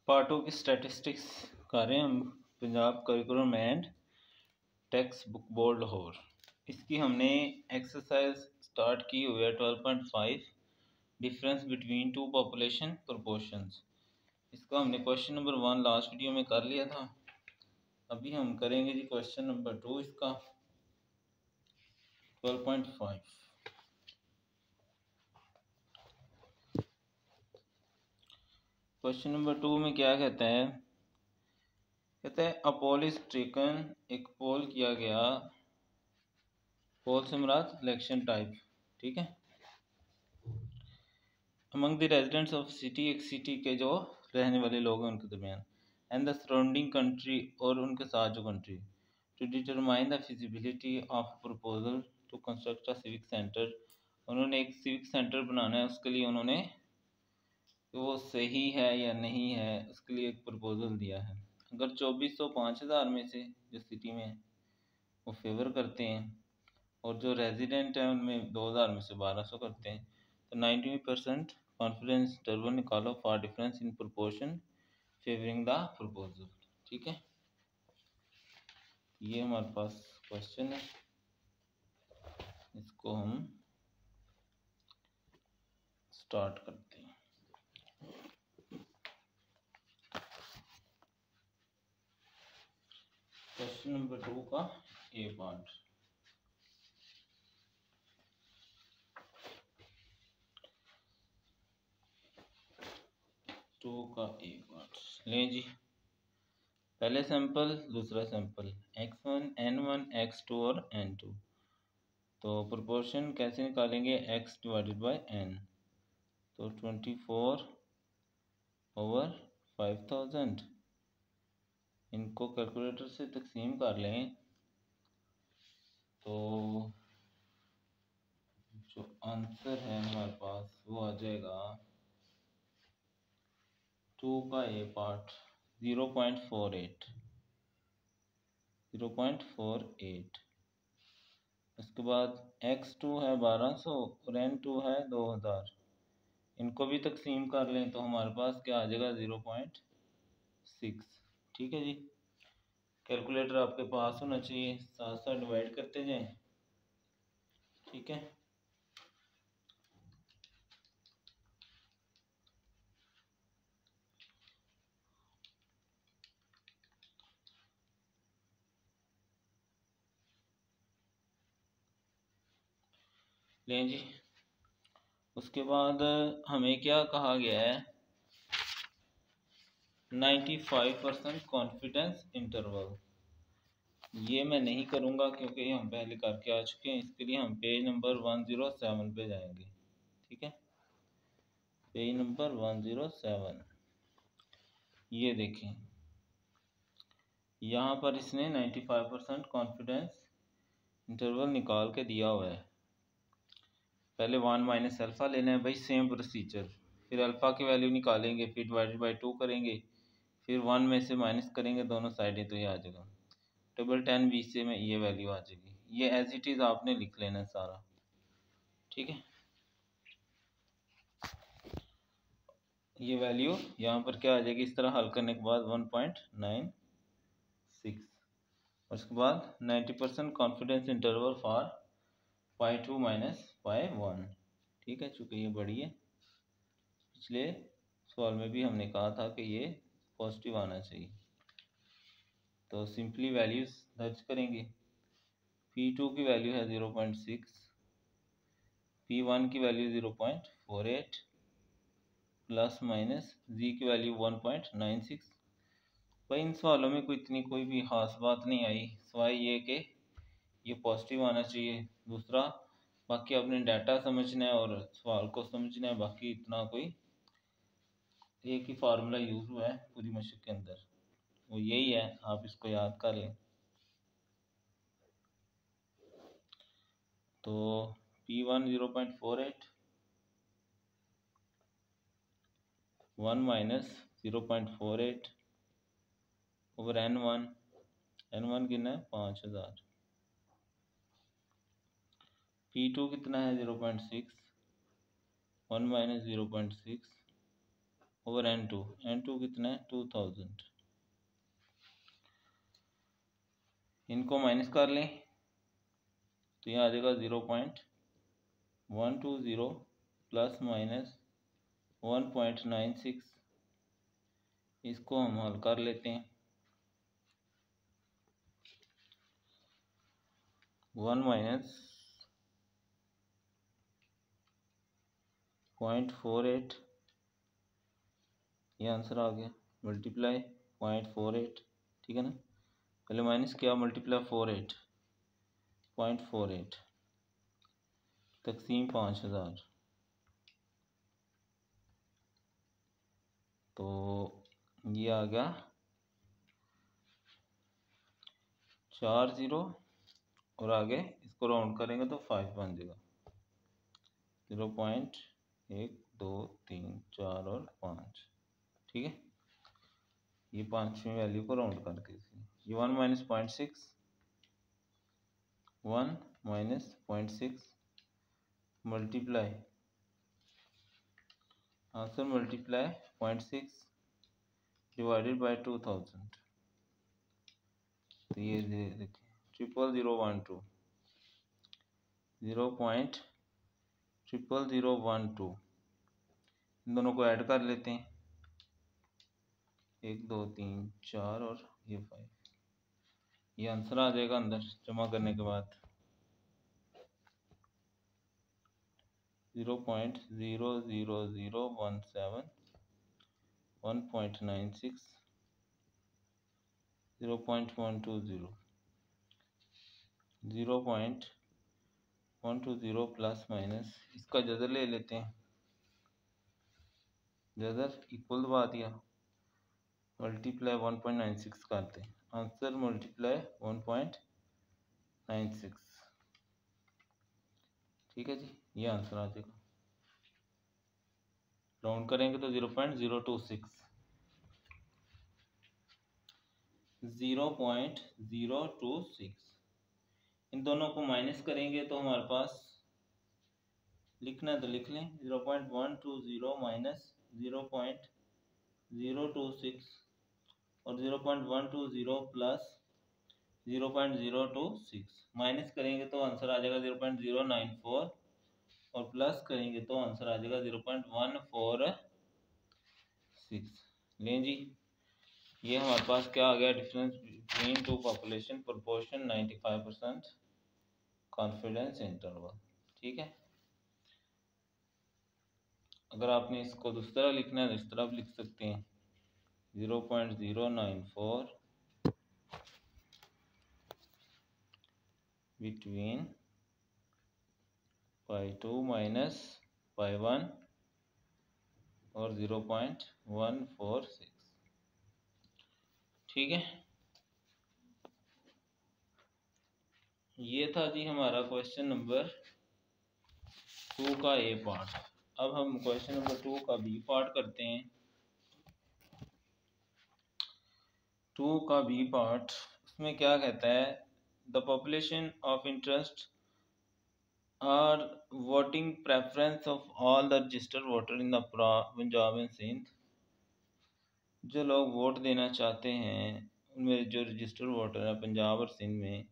Part two की statistics कर रहे हैं हम। Punjab curriculum and text book board Lahore. इसकी हमने एक्सरसाइज स्टार्ट की हुई है 12.5 difference between two population proportions. इसका हमने क्वेश्चन नंबर 1 लास्ट वीडियो में कर लिया था। अभी हम करेंगे जी क्वेश्चन नंबर 2 इसका 12.5। क्वेश्चन नंबर 2 में क्या कहता है? कहता है अ पोल इज टेकन, एक पोल किया गया। पोल से मुराद इलेक्शन टाइप, ठीक है। Among the residents of city, एक सिटी के जो रहने वाले लोग हैं उनके दरमियान, एंड द सराउंडिंग कंट्री, और उनके साथ जो country, to determine the feasibility of proposal to construct a civic centre. उन्होंने एक सिविक सेंटर बनाना है, उसके लिए उन्होंने वो सही है या नहीं है उसके लिए एक प्रपोजल दिया है। अगर 2400 5000 में से जो सिटी में है वो फेवर करते हैं, और जो रेजिडेंट हैं उनमें 2000 में से 1200 करते हैं, तो 90% कॉन्फिडेंस इंटरवल निकालो for difference in proportion favouring the proposal, ठीक है। ये हमारे पास क्वेश्चन है, इसको हम स्टार्ट करते हैं। क्वेश्चन नंबर 2 का ए पार्ट। लें जी, पहले सैंपल दूसरा सैंपल x1 n1 x2 और n2। तो प्रोपोर्शन कैसे निकालेंगे? x डिवाइडेड बाय n, तो 24/5000। इनको कैलकुलेटर से तकसीम कर लें तो जो आंसर है हमारे पास वो आ जाएगा 2 का ए पार्ट 0.48। उसके बाद x2 है 1200 और n2 है 2000। इनको भी तकसीम कर लें तो हमारे पास क्या आ जाएगा? 0.6, ठीक है जी। कैलकुलेटर आपके पास होना चाहिए, साथ साथ डिवाइड करते जाएं, ठीक है। लें जी, उसके बाद हमें क्या कहा गया है? 95% कॉन्फिडेंस इंटरवल। ये मैं नहीं करूँगा क्योंकि हम पहले करके आ चुके हैं। इसके लिए हम पेज नंबर 107 पे जाएंगे, ठीक है। पेज नंबर 107, ये देखें, यहाँ पर इसने 95% कॉन्फिडेंस इंटरवल निकाल के दिया हुआ है। पहले 1 माइनस अल्फ़ा लेना है भाई, सेम प्रोसीजर। फिर अल्फ़ा की वैल्यू निकालेंगे, फिर डिवाइडेड बाई 2 करेंगे, फिर 1 में से माइनस करेंगे दोनों साइडें, तो ये आ जाएगा 1010 से में ये वैल्यू आ जाएगी। ये एज इट इज़ आपने लिख लेना है सारा, ठीक है। ये वैल्यू यहाँ पर क्या आ जाएगी? इस तरह हल करने के बाद 1.96। उसके बाद 90% कॉन्फिडेंस इंटरवल फॉर π2 माइनस π1, ठीक है। चूँकि ये बड़ी है, पिछले सवाल में भी हमने कहा था कि ये पॉजिटिव आना चाहिए, तो सिंपली वैल्यूज दर्ज करेंगे। P2 की वैल्यू है 0.6, P1 की वैल्यू 0.48, प्लस माइनस जी की वैल्यू 1.96। भाई इन सवालों में कोई भी खास बात नहीं आई, सिवाय ये कि ये पॉजिटिव आना चाहिए। दूसरा, बाकी आपने डाटा समझना है और सवाल को समझना है, बाकी इतना कोई एक ही फार्मूला यूज़ हुआ है पूरी मशक के अंदर, वो यही है, आप इसको याद कर लें। तो P1 0.48, 1 minus 0.48 over n1, n1 कितना है? 5000। P2 कितना है? 0.6, 1 माइनस 0.6 ओवर n2 कितना है 2000। इनको माइनस कर लें तो यहाँ आ जाएगा 0.120 प्लस माइनस 1.96। इसको हम हल कर लेते हैं। 1 माइनस 0.48, ये आंसर आ गया, मल्टीप्लाई 0.48, ठीक है ना। पहले माइनस किया, मल्टीप्लाई 0.48 तकसीम 5000, तो ये आ गया 4 0 और आगे इसको राउंड करेंगे तो 5 बन जाएगा। 0.1 2 3 4 और 5, ठीक है। ये पांचवी वैल्यू को राउंड करके ये 1 minus 0.6, 1 minus 0.6 multiply answer multiply 0.6 divided by 2000, तो ये देखिए 0.0012 0.00012, इन दोनों को ऐड कर लेते हैं, 1 2 3 4 और ये 5, ये आंसर आ जाएगा अंदर जमा करने के बाद 0.00017, 1.96, 0.120, 0.120 प्लस माइनस इसका जदर ले लेते हैं, जदर इक्वल दबा दिया, मल्टीप्लाई 1.96 करते हैं, आंसर मल्टीप्लाई 1.96, ठीक है जी। ये आंसर आ जाएगा, राउंड करेंगे तो 0.026, 0.026, इन दोनों को माइनस करेंगे तो हमारे पास लिखना है तो लिख लें, 0.120 माइनस 0.026 और 0.120 प्लस 0.026, माइनस करेंगे तो आंसर आ जाएगा 0.094 और प्लस करेंगे तो आंसर आ जाएगा 0.146। लें जी, ये हमारे पास क्या आ गया, difference between two population proportion 95% confidence interval, ठीक है। अगर आपने इसको दूसरी तरह लिखना है तो इस तरह लिख सकते हैं, 0.094 बिटवीन π2 माइनस π1 और 0.146, ठीक है। ये था जी हमारा क्वेश्चन नंबर 2 का ए पार्ट। अब हम क्वेश्चन नंबर 2 का बी पार्ट करते हैं। 2 का बी पार्ट, उसमें क्या कहता है, the population of interest are voting preference of all the registered voter in the Punjab and Sindh. जो लोग वोट देना चाहते हैं उनमें जो रजिस्टर्ड वोटर है पंजाब और सिंध में,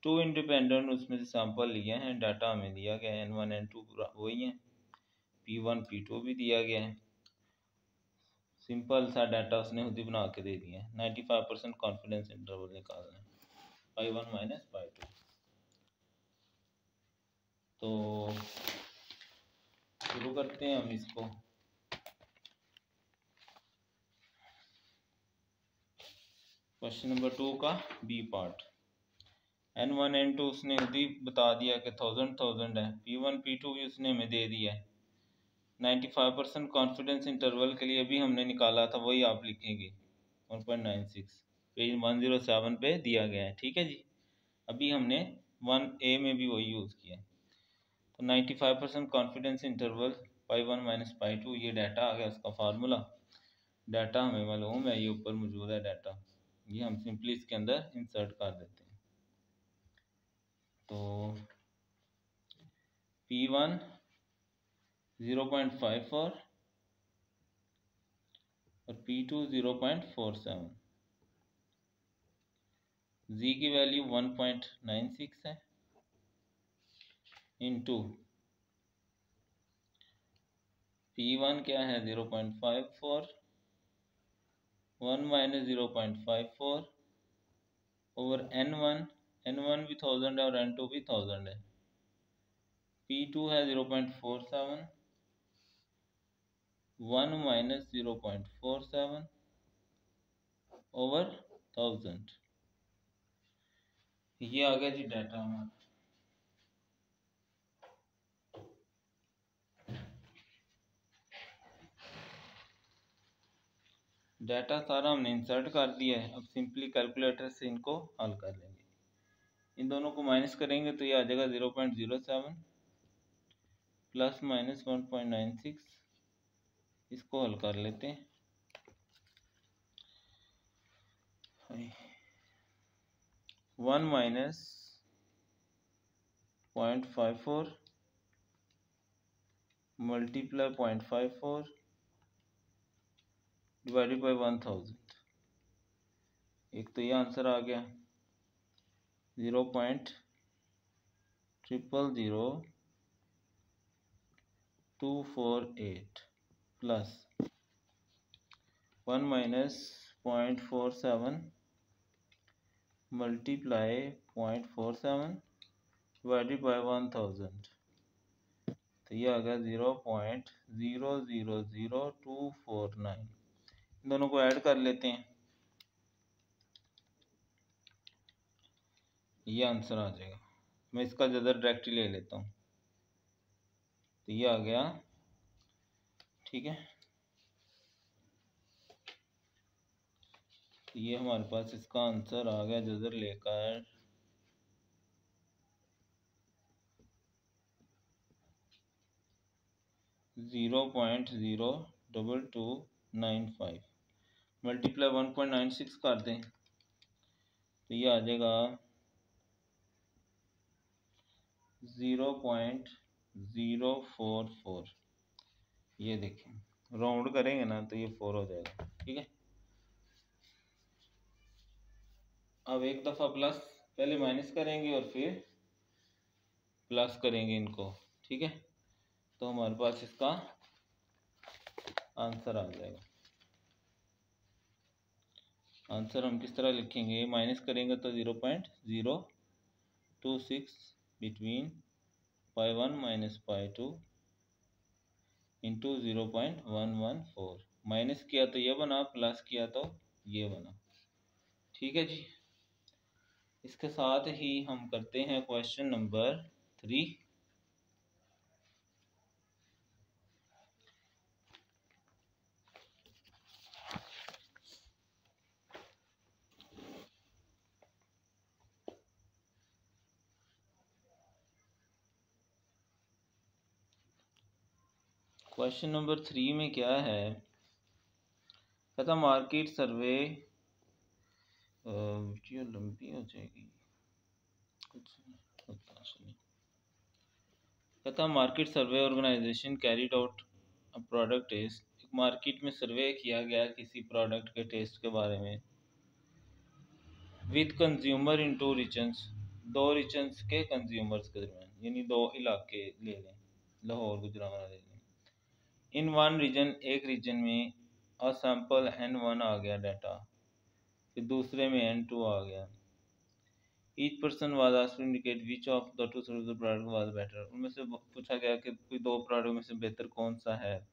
2 इंडिपेंडेंट उसमें से सैंपल लिए हैं, डाटा हमें दिया गया है, N1 N2 वही है, P1 P2 भी दिया गया है, सिंपल सा डाटा उसने खुद ही बना के दे दिया है। 95% कॉन्फिडेंस इंटरवल निकालना है, π1 माइनस π2। तो शुरू करते हैं हम इसको। क्वेश्चन नंबर 2 का बी पार्ट, N1 N2 उसने खुद ही बता दिया कि 1000 है, P1 P2 भी उसने हमें दे दिया है। 95% कॉन्फिडेंस इंटरवल के लिए भी हमने निकाला था, वही आप लिखेंगे 1.96, पेज 107 पे दिया गया है, ठीक है जी। अभी हमने 1A में भी वही यूज़ किया है। तो 95% कॉन्फिडेंस इंटरवल π1 माइनस π2, ये डाटा आ गया, उसका फार्मूला, डाटा हमें मालूम है, ये ऊपर मौजूद है डाटा, ये हम सिंपली इसके अंदर इंसर्ट कर देते हैं। तो P1 0.54, और P2 0.47, Z की वैल्यू 1.96 है, इंटू P1 क्या है 0.54, 1 माइनस 0.54 ओवर N1, N1 भी 1000 है और N2 भी 1000 है। P2 है 0.47, 1 माइनस 0.47 ओवर 1000। ये आ गया जी डाटा हमारा। डाटा सारा हमने इंसर्ट कर दिया है। अब सिंपली कैलकुलेटर से इनको हल कर लेंगे। इन दोनों को माइनस करेंगे तो ये आ जाएगा 0.07 प्लस माइनस 1.96। इसको हल कर लेते हैं। 1 माइनस 0.54 मल्टीप्लाई 0.54 डिवाइडेड बाई 1000। एक तो ये आंसर आ गया 0.000248 plus 1 minus 0.47 multiply 0.47 divided by 1000। तो ये आ गया 0.000249। इन दोनों को ऐड कर लेते हैं, ये आंसर आ जाएगा। मैं इसका जदर डायरेक्टली ले लेता हूँ, तो ये आ गया। ठीक है, तो ये हमारे पास इसका आंसर आ गया जदर लेकर 0.02295 मल्टीप्लाई 1.96 कर दें तो ये आ जाएगा 0.044। ये देखें, राउंड करेंगे ना तो ये 4 हो जाएगा। ठीक है, अब एक दफ़ा प्लस पहले माइनस करेंगे और फिर प्लस करेंगे इनको। ठीक है, तो हमारे पास इसका आंसर आ जाएगा। आंसर हम किस तरह लिखेंगे, माइनस करेंगे तो 0.026 बिटवीन π1 माइनस π2 इंटू 0.114। माइनस किया तो ये बना, प्लस किया तो ये बना। ठीक है जी, इसके साथ ही हम करते हैं क्वेश्चन नंबर 3। क्वेश्चन नंबर 3 में क्या है, कहता मार्केट सर्वे, वीडियो लंबी हो जाएगी कुछ नहीं। कहता market survey organisation carried out a product test. एक मार्केट में सर्वे किया गया किसी प्रोडक्ट के टेस्ट के बारे में with consumer in 2 regions, 2 regions के कंज्यूमर्स के दरमियान, यानी 2 इलाके ले लें, लाहौर गुजरात ले लें। इन 1 रीजन, एक रीजन में अ सैंपल N1 आ गया डाटा, फिर दूसरे में N2 आ गया। Each person was asked to indicate which of the two service product was better. उनमें से पूछा गया कि कोई 2 प्रोडक्ट में से बेहतर कौन सा है।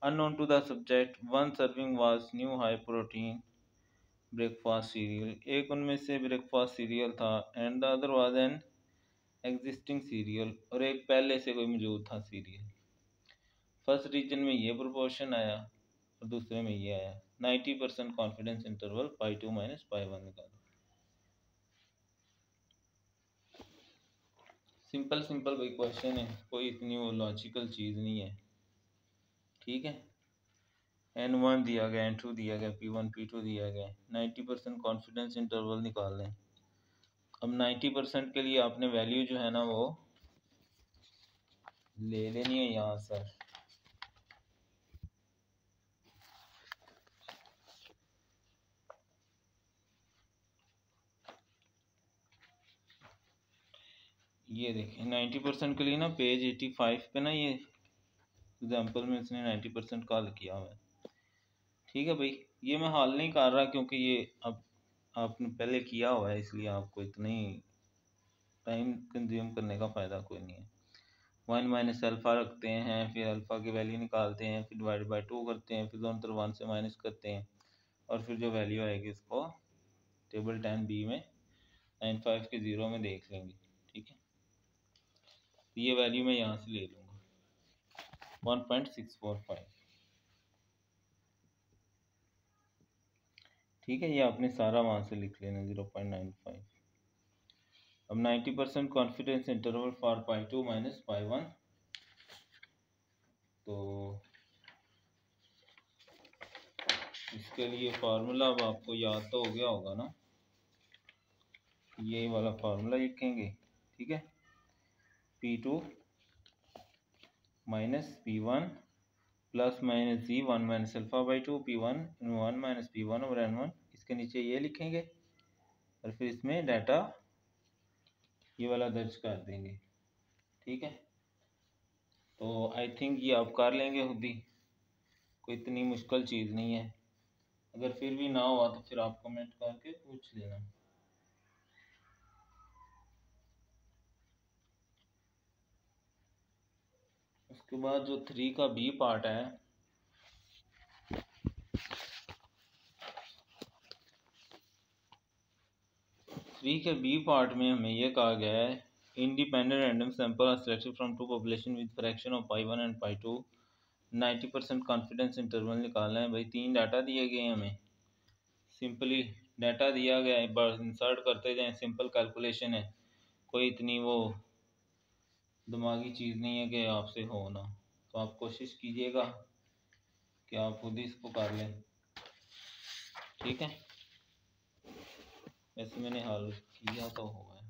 Unknown to the subject, 1 serving was new high protein breakfast cereal, एक उनमें से ब्रेकफास्ट सीरियल था, and the other was an existing cereal, और एक पहले से कोई मौजूद था सीरियल। फर्स्ट रीजन में ये प्रोपोर्शन आया और दूसरे में ये आया। 90% कॉन्फिडेंस इंटरवल π2 माइनस π1 निकालो। सिंपल भाई क्वेश्चन है, कोई इतनी वो लॉजिकल चीज़ नहीं है। ठीक है, N1 दिया गया, N2 दिया गया, P1 P2 दिया गया, 90% कॉन्फिडेंस इंटरवल निकाल लें। अब 90% के लिए आपने वैल्यू जो है ना वो ले लेनी है यहाँ से। ये देखें 90% के लिए ना पेज 85 पे ना ये एग्जाम्पल में इसने 90% कॉल किया हुआ है। ठीक है भाई, ये मैं हाल नहीं कर रहा क्योंकि ये अब आपने पहले किया हुआ है, इसलिए आपको इतना ही टाइम कंज्यूम करने का फ़ायदा कोई नहीं है। 1 माइनस अल्फ़ा रखते हैं, फिर अल्फ़ा की वैल्यू निकालते हैं, फिर डिवाइड बाई 2 करते हैं, फिर दोनों तरफ 1 से माइनस करते हैं, और फिर जो वैल्यू आएगी उसको टेबल 10B में 95 के 0 में देख लेंगे। ठीक है, तो ये वैल्यू मैं यहाँ से ले लूँगा 1.645। ठीक है, ये आपने सारा वहाँ से लिख लेना 0.95। अब 90% कॉन्फिडेंस इंटरवल फॉर π2 माइनस π1, तो इसके लिए फार्मूला अब आपको याद तो हो गया होगा ना, ये वाला फार्मूला लिखेंगे। ठीक है, P2 minus P1 plus minus G 1 minus alpha by 2 P1 1 minus P1 over N1, इसके नीचे ये लिखेंगे और फिर इसमें डाटा ये वाला दर्ज कर देंगे। ठीक है, तो आई थिंक ये आप कर लेंगे खुद ही, कोई इतनी मुश्किल चीज़ नहीं है। अगर फिर भी ना हुआ तो फिर आप कमेंट करके पूछ लेना। उसके बाद जो 3 का बी पार्ट है, के बी पार्ट में हमें यह कहा गया है independent random sample are selected from 2 population with fraction of π1 and π2, 90% confidence interval निकालना है। भाई 3 डाटा दिए गए हैं हमें, सिंपली डाटा दिया गया है, बस इंसर्ट करते जाएं, सिंपल कैलकुलेशन है, कोई इतनी वो दिमागी चीज़ नहीं है कि आपसे हो ना। तो आप कोशिश कीजिएगा कि आप खुद ही इसको कर लें। ठीक है, वैसे मैंने हल किया तो हुआ है।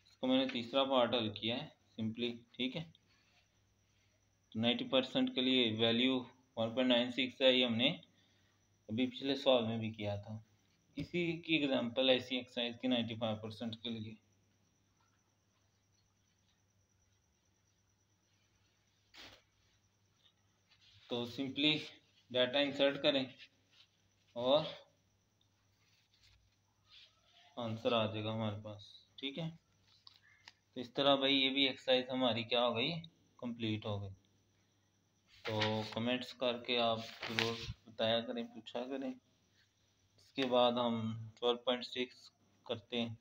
इसको मैंने तीसरा पार्ट हल किया है सिंपली। ठीक है, तो 90% के लिए वैल्यू 1.96 है, ये हमने अभी पिछले सवाल में भी किया था। इसी की एग्जांपल है इसी एक्सरसाइज की 95% के लिए। तो सिंपली डाटा इंसर्ट करें और आंसर आ जाएगा हमारे पास। ठीक है, तो इस तरह भाई ये भी एक्सरसाइज हमारी क्या हो गई, कंप्लीट हो गई। तो कमेंट्स करके आप जरूर बताया करें, पूछा करें। इसके बाद हम 12.6 करते हैं।